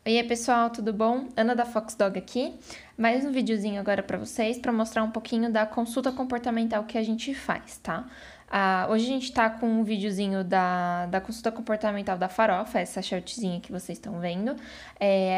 Oi, pessoal, tudo bom? Ana da Fox Dog aqui. Mais um videozinho agora para vocês, para mostrar um pouquinho da consulta comportamental que a gente faz, tá? Hoje a gente tá com um videozinho da consulta comportamental da Farofa, essa shortzinha que vocês estão vendo.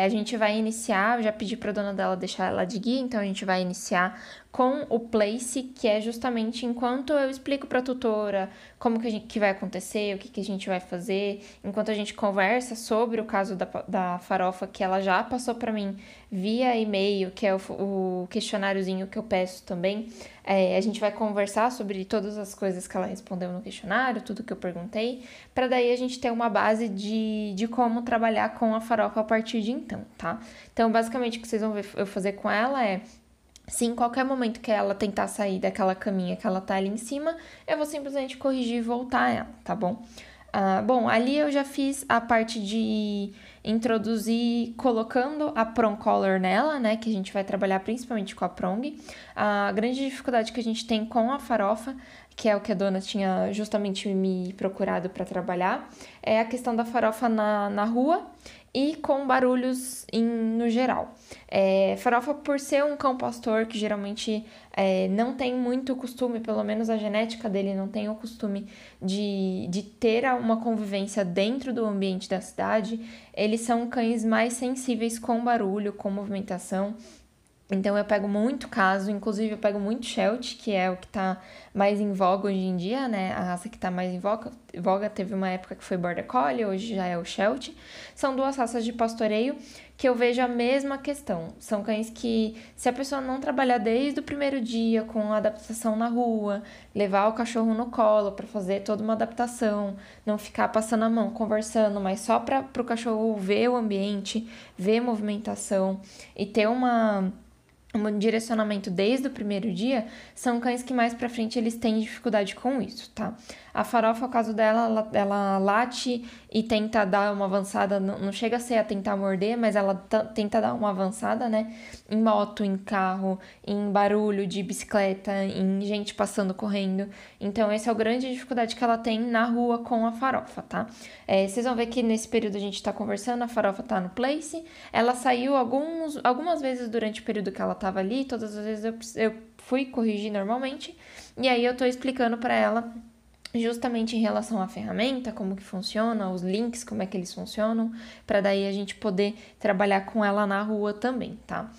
A gente vai iniciar, eu já pedi pra dona dela deixar ela de guia, então a gente vai iniciar com o place, que é justamente enquanto eu explico pra tutora como que vai acontecer, o que a gente vai fazer, enquanto a gente conversa sobre o caso da Farofa, que ela já passou pra mim via e-mail, que é o questionáriozinho que eu peço também. A gente vai conversar sobre todas as coisas que ela respondeu no questionário, tudo que eu perguntei, para daí a gente ter uma base de como trabalhar com a Farofa a partir de então, tá? Então, basicamente, o que vocês vão ver eu fazer com ela é: se em qualquer momento que ela tentar sair daquela caminha que ela tá ali em cima, eu vou simplesmente corrigir e voltar ela, tá bom? Bom, ali eu já fiz a parte de introduzir colocando a prong collar nela, né, que a gente vai trabalhar principalmente com a prong. A grande dificuldade que a gente tem com a Farofa, que é o que a dona tinha justamente me procurado para trabalhar, é a questão da Farofa na rua e com barulhos no geral. Farofa, por ser um cão pastor que geralmente não tem muito costume, pelo menos a genética dele não tem o costume de ter uma convivência dentro do ambiente da cidade, eles são cães mais sensíveis com barulho, com movimentação. Então eu pego muito caso, inclusive eu pego muito Sheltie, que é o que tá mais em voga hoje em dia, né? A raça que tá mais em voga teve uma época que foi Border Collie, hoje já é o Sheltie. São duas raças de pastoreio que eu vejo a mesma questão. São cães que, se a pessoa não trabalhar desde o primeiro dia com a adaptação na rua, levar o cachorro no colo para fazer toda uma adaptação, não ficar passando a mão, conversando, mas só para o cachorro ver o ambiente, ver movimentação e ter um direcionamento desde o primeiro dia, são cães que mais pra frente eles têm dificuldade com isso, tá? A Farofa, o caso dela, ela late e tenta dar uma avançada, não chega a ser a tentar morder, mas ela tenta dar uma avançada, né? Em moto, em carro, em barulho de bicicleta, em gente passando, correndo. Então, essa é a grande dificuldade que ela tem na rua com a Farofa, tá? Vocês vão ver que nesse período a gente tá conversando, a Farofa tá no place, ela saiu algumas vezes durante o período que ela tava ali, todas as vezes eu fui corrigir normalmente, e aí eu tô explicando pra ela justamente em relação à ferramenta, como que funciona, os links, como é que eles funcionam, para daí a gente poder trabalhar com ela na rua também, tá?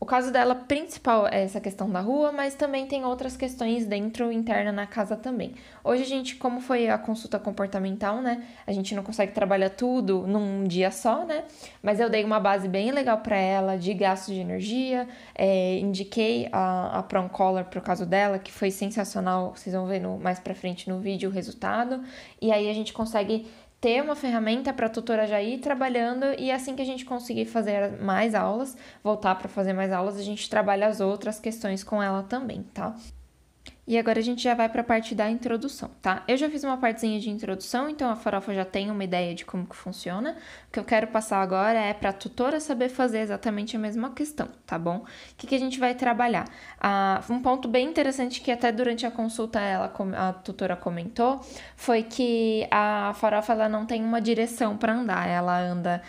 O caso dela principal é essa questão da rua, mas também tem outras questões dentro, interna na casa também. Hoje a gente, como foi a consulta comportamental, né? A gente não consegue trabalhar tudo num dia só, né? Mas eu dei uma base bem legal para ela de gasto de energia, indiquei a prong collar pro caso dela, que foi sensacional, vocês vão ver mais pra frente no vídeo o resultado. E aí a gente consegue ter uma ferramenta para a tutora já ir trabalhando, e assim que a gente conseguir fazer mais aulas, voltar para fazer mais aulas, a gente trabalha as outras questões com ela também, tá? E agora a gente já vai para a parte da introdução, tá? Eu já fiz uma partezinha de introdução, então a Farofa já tem uma ideia de como que funciona. O que eu quero passar agora é para a tutora saber fazer exatamente a mesma questão, tá bom? O que a gente vai trabalhar? Um ponto bem interessante que até durante a consulta a tutora comentou foi que a Farofa ela não tem uma direção para andar. Ela anda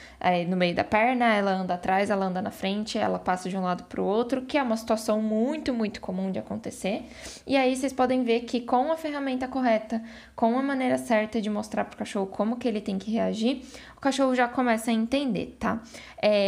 no meio da perna, ela anda atrás, ela anda na frente, ela passa de um lado para o outro, que é uma situação muito, muito comum de acontecer. E aí vocês podem ver que com a ferramenta correta, com a maneira certa de mostrar pro cachorro como que ele tem que reagir, o cachorro já começa a entender, tá?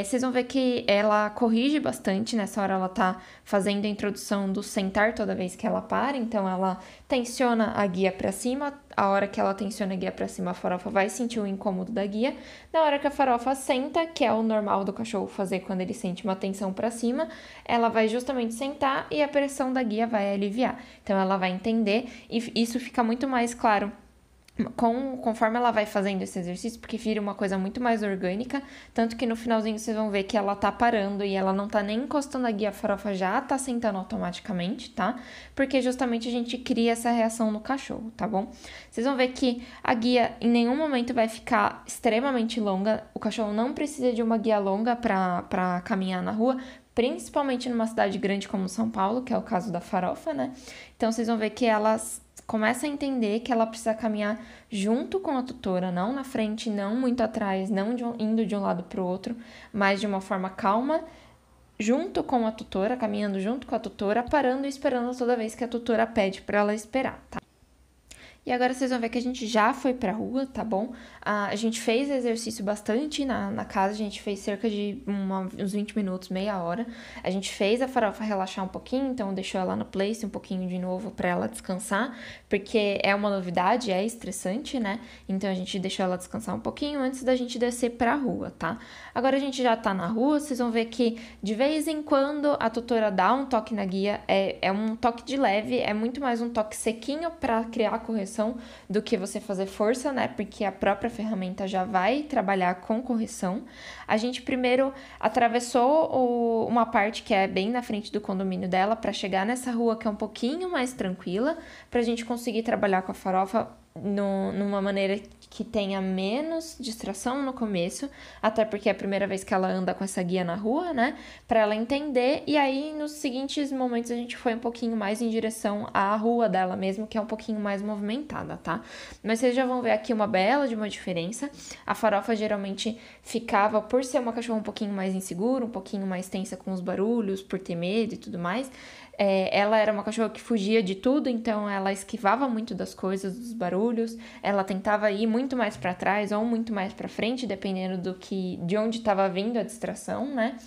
Vocês vão ver que ela corrige bastante, nessa hora ela tá fazendo a introdução do sentar toda vez que ela para, então ela tensiona a guia pra cima, a hora que ela tensiona a guia pra cima, a Farofa vai sentir o incômodo da guia. Na hora que a Farofa senta, que é o normal do cachorro fazer quando ele sente uma tensão pra cima, ela vai justamente sentar e a pressão da guia vai aliviar. Então ela vai entender e isso fica muito mais claro conforme ela vai fazendo esse exercício, porque vira uma coisa muito mais orgânica, tanto que no finalzinho vocês vão ver que ela tá parando e ela não tá nem encostando a guia, a Farofa já tá sentando automaticamente, tá? Porque justamente a gente cria essa reação no cachorro, tá bom? Vocês vão ver que a guia em nenhum momento vai ficar extremamente longa, o cachorro não precisa de uma guia longa pra caminhar na rua, principalmente numa cidade grande como São Paulo, que é o caso da Farofa, né? Então vocês vão ver que elas começa a entender que ela precisa caminhar junto com a tutora, não na frente, não muito atrás, não indo de um lado para o outro, mas de uma forma calma, junto com a tutora, caminhando junto com a tutora, parando e esperando toda vez que a tutora pede para ela esperar, tá? E agora vocês vão ver que a gente já foi pra rua, tá bom? A gente fez exercício bastante na casa, a gente fez cerca de uns 20 minutos, meia hora. A gente fez a Farofa relaxar um pouquinho, então deixou ela no place um pouquinho de novo pra ela descansar, porque é uma novidade, é estressante, né? Então a gente deixou ela descansar um pouquinho antes da gente descer pra rua, tá? Agora a gente já tá na rua, vocês vão ver que de vez em quando a tutora dá um toque na guia, é um toque de leve, é muito mais um toque sequinho pra criar a correção do que você fazer força, né? Porque a própria ferramenta já vai trabalhar com correção. A gente primeiro atravessou uma parte que é bem na frente do condomínio dela para chegar nessa rua que é um pouquinho mais tranquila, para a gente conseguir trabalhar com a Farofa numa maneira que tenha menos distração no começo, até porque é a primeira vez que ela anda com essa guia na rua, né? Para ela entender, e aí nos seguintes momentos a gente foi um pouquinho mais em direção à rua dela mesmo, que é um pouquinho mais movimentada, tá? Mas vocês já vão ver aqui uma bela de uma diferença. A Farofa geralmente ficava, por ser uma cachorra um pouquinho mais insegura, um pouquinho mais tensa com os barulhos, por ter medo e tudo mais, ela era uma cachorra que fugia de tudo, então ela esquivava muito das coisas, dos barulhos, ela tentava ir muito mais para trás ou muito mais para frente, dependendo de onde estava vindo a distração, né?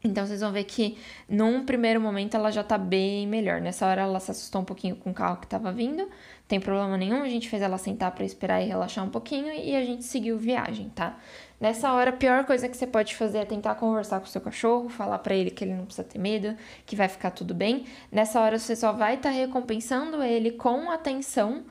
Então, vocês vão ver que num primeiro momento ela já tá bem melhor. Nessa hora ela se assustou um pouquinho com o carro que tava vindo, não tem problema nenhum, a gente fez ela sentar pra esperar e relaxar um pouquinho e a gente seguiu viagem, tá? Nessa hora, a pior coisa que você pode fazer é tentar conversar com o seu cachorro, falar pra ele que ele não precisa ter medo, que vai ficar tudo bem. Nessa hora, você só vai estar recompensando ele com atenção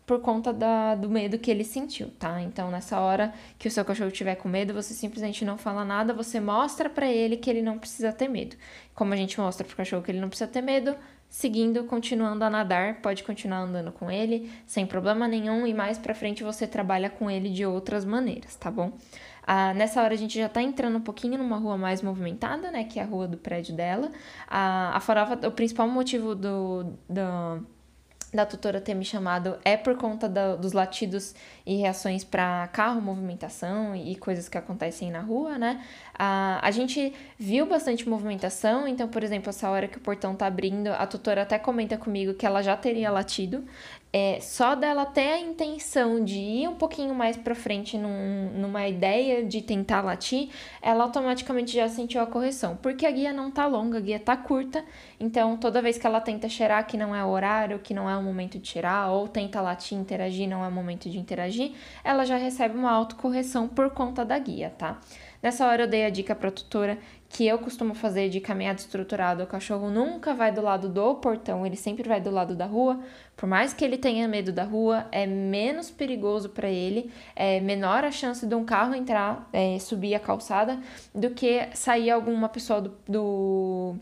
por conta do medo que ele sentiu, tá? Então, nessa hora que o seu cachorro estiver com medo, você simplesmente não fala nada, você mostra pra ele que ele não precisa ter medo. Como a gente mostra pro cachorro que ele não precisa ter medo, seguindo, continuando a nadar, pode continuar andando com ele, sem problema nenhum, e mais pra frente você trabalha com ele de outras maneiras, tá bom? Nessa hora a gente já tá entrando um pouquinho numa rua mais movimentada, né, que é a rua do prédio dela. A Farofa, o principal motivo da tutora ter me chamado é por conta dos latidos e reações para carro, movimentação e coisas que acontecem na rua, né? A gente viu bastante movimentação, então, por exemplo, essa hora que o portão tá abrindo, a tutora até comenta comigo que ela já teria latido. Só dela ter a intenção de ir um pouquinho mais pra frente numa ideia de tentar latir, ela automaticamente já sentiu a correção. Porque a guia não tá longa, a guia tá curta, então toda vez que ela tenta cheirar que não é o horário, que não é o momento de cheirar, ou tenta latir, interagir, não é o momento de interagir, ela já recebe uma autocorreção por conta da guia, tá? Nessa hora eu dei a dica pra tutora que eu costumo fazer de caminhada estruturada. O cachorro nunca vai do lado do portão, ele sempre vai do lado da rua. Por mais que ele tenha medo da rua, é menos perigoso para ele, é menor a chance de um carro entrar, subir a calçada, do que sair alguma pessoa do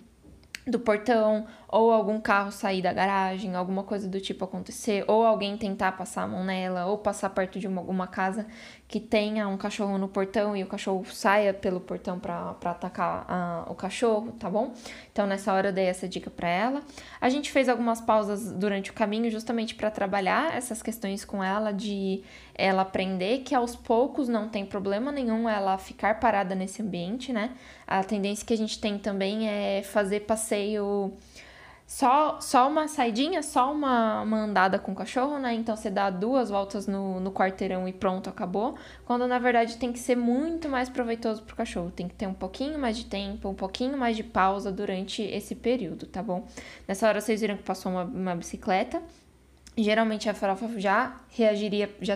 portão, ou algum carro sair da garagem, alguma coisa do tipo acontecer, ou alguém tentar passar a mão nela, ou passar perto de alguma casa que tenha um cachorro no portão e o cachorro saia pelo portão para atacar o cachorro, tá bom? Então, nessa hora eu dei essa dica para ela. A gente fez algumas pausas durante o caminho justamente para trabalhar essas questões com ela, de ela aprender que aos poucos não tem problema nenhum ela ficar parada nesse ambiente, né? A tendência que a gente tem também é fazer passeio só uma saidinha, só uma andada com o cachorro, né? Então você dá 2 voltas no quarteirão e pronto, acabou. Quando na verdade tem que ser muito mais proveitoso pro cachorro. Tem que ter um pouquinho mais de tempo, um pouquinho mais de pausa durante esse período, tá bom? Nessa hora vocês viram que passou uma bicicleta. Geralmente a Farofa já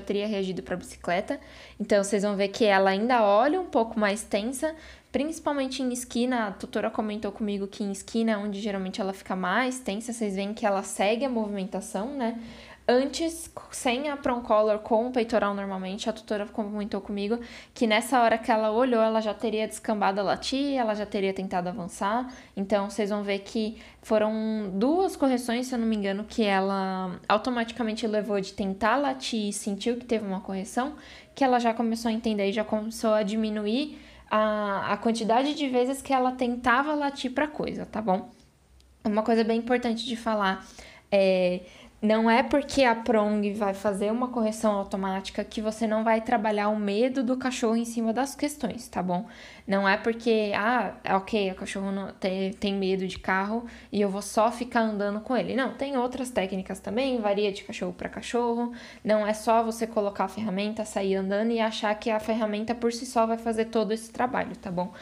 teria reagido para a bicicleta, então vocês vão ver que ela ainda olha um pouco mais tensa, principalmente em esquina. A tutora comentou comigo que em esquina é onde geralmente ela fica mais tensa, vocês veem que ela segue a movimentação, né? Antes, sem a prong collar, com o peitoral normalmente, a tutora comentou comigo que nessa hora que ela olhou, ela já teria descambado a latir, ela já teria tentado avançar. Então, vocês vão ver que foram 2 correções, se eu não me engano, que ela automaticamente levou de tentar latir e sentiu que teve uma correção, que ela já começou a entender e já começou a diminuir a quantidade de vezes que ela tentava latir pra coisa, tá bom? Uma coisa bem importante de falar Não é porque a Prong vai fazer uma correção automática que você não vai trabalhar o medo do cachorro em cima das questões, tá bom? Não é porque, ok, o cachorro não tem medo de carro e eu vou só ficar andando com ele. Não, tem outras técnicas também, varia de cachorro para cachorro. Não é só você colocar a ferramenta, sair andando e achar que a ferramenta por si só vai fazer todo esse trabalho, tá bom?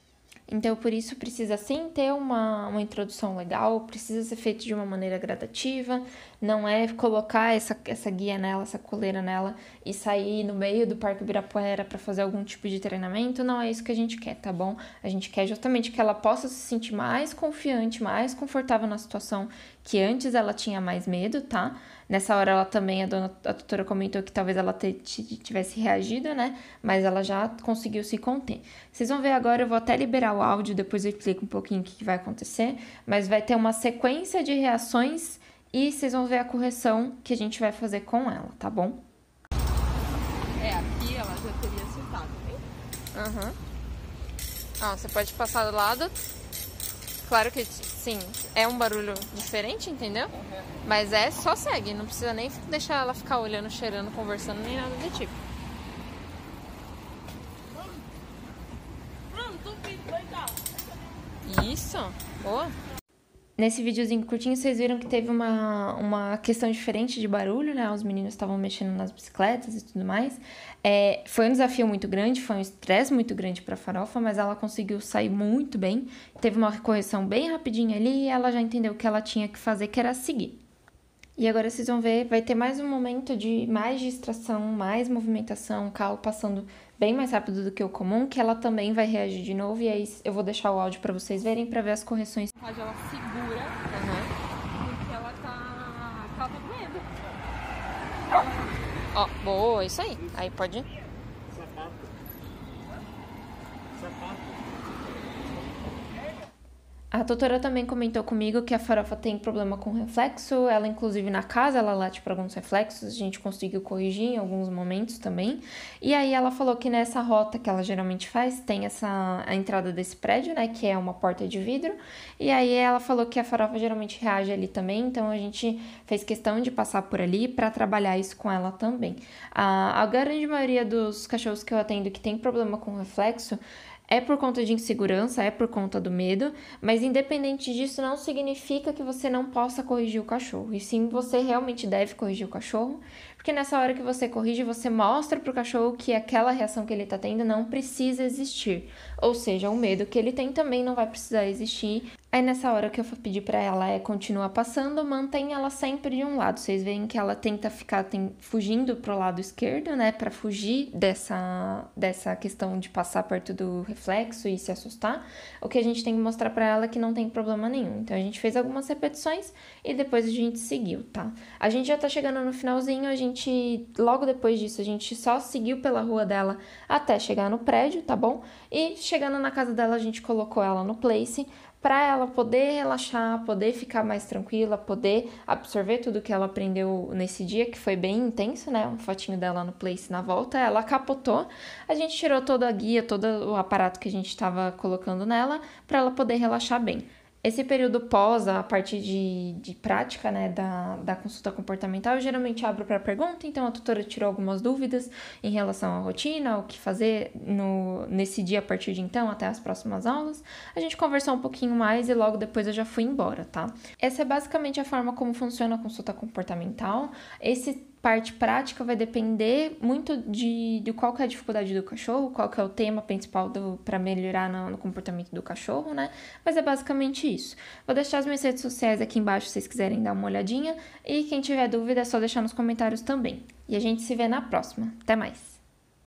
Então, por isso, precisa sim ter uma introdução legal, precisa ser feito de uma maneira gradativa, não é colocar essa guia nela, essa coleira nela e sair no meio do Parque Ibirapuera para fazer algum tipo de treinamento, não é isso que a gente quer, tá bom? A gente quer justamente que ela possa se sentir mais confiante, mais confortável na situação que antes ela tinha mais medo, tá? Nessa hora ela também, a tutora comentou que talvez ela tivesse reagido, né? Mas ela já conseguiu se conter. Vocês vão ver agora, eu vou até liberar o áudio, depois eu explico um pouquinho o que vai acontecer. Mas vai ter uma sequência de reações e vocês vão ver a correção que a gente vai fazer com ela, tá bom? Aqui ela já teria acertado, hein? Aham. Ó, você pode passar do lado. Claro que, sim, é um barulho diferente, entendeu? Mas só segue, não precisa nem deixar ela ficar olhando, cheirando, conversando, nem nada do tipo. Isso, boa. Nesse videozinho curtinho, vocês viram que teve uma questão diferente de barulho, né? Os meninos estavam mexendo nas bicicletas e tudo mais. Foi um desafio muito grande, foi um estresse muito grande pra Farofa, mas ela conseguiu sair muito bem. Teve uma correção bem rapidinha ali e ela já entendeu o que ela tinha que fazer, que era seguir. E agora vocês vão ver, vai ter mais um momento de mais distração, mais movimentação, o carro passando bem mais rápido do que o comum, que ela também vai reagir de novo. E aí eu vou deixar o áudio pra vocês verem, pra ver as correções. Ela segura, porque ela tá doendo. Ó, boa, isso aí. Aí pode ir. Sapato. A tutora também comentou comigo que a Farofa tem problema com reflexo. Ela, inclusive, na casa, ela late para alguns reflexos. A gente conseguiu corrigir em alguns momentos também. E aí ela falou que nessa rota que ela geralmente faz, tem a entrada desse prédio, né? Que é uma porta de vidro. E aí ela falou que a Farofa geralmente reage ali também. Então a gente fez questão de passar por ali para trabalhar isso com ela também. A grande maioria dos cachorros que eu atendo que tem problema com reflexo é por conta de insegurança, é por conta do medo, mas independente disso não significa que você não possa corrigir o cachorro. E sim, você realmente deve corrigir o cachorro, porque nessa hora que você corrige, você mostra pro cachorro que aquela reação que ele tá tendo não precisa existir. Ou seja, o medo que ele tem também não vai precisar existir. Aí nessa hora que eu pedir pra ela continuar passando, mantém ela sempre de um lado. Vocês veem que ela tenta ficar fugindo pro lado esquerdo, né? Pra fugir dessa questão de passar perto do reflexo e se assustar. O que a gente tem que mostrar pra ela é que não tem problema nenhum. Então a gente fez algumas repetições e depois a gente seguiu, tá? A gente já tá chegando no finalzinho, logo depois disso, a gente só seguiu pela rua dela até chegar no prédio, tá bom? E chegando na casa dela, a gente colocou ela no place para ela poder relaxar, poder ficar mais tranquila, poder absorver tudo que ela aprendeu nesse dia, que foi bem intenso, né? Um fotinho dela no place na volta, ela capotou, a gente tirou toda a guia, todo o aparato que a gente estava colocando nela, para ela poder relaxar bem. Esse período pós, a parte de prática, né, da consulta comportamental, eu geralmente abro para pergunta, então a tutora tirou algumas dúvidas em relação à rotina, o que fazer nesse dia a partir de então, até as próximas aulas. A gente conversou um pouquinho mais e logo depois eu já fui embora, tá? Essa é basicamente a forma como funciona a consulta comportamental. Esse parte prática vai depender muito de qual que é a dificuldade do cachorro, qual que é o tema principal para melhorar no comportamento do cachorro, né? Mas é basicamente isso. Vou deixar as minhas redes sociais aqui embaixo se vocês quiserem dar uma olhadinha. E quem tiver dúvida é só deixar nos comentários também. E a gente se vê na próxima. Até mais!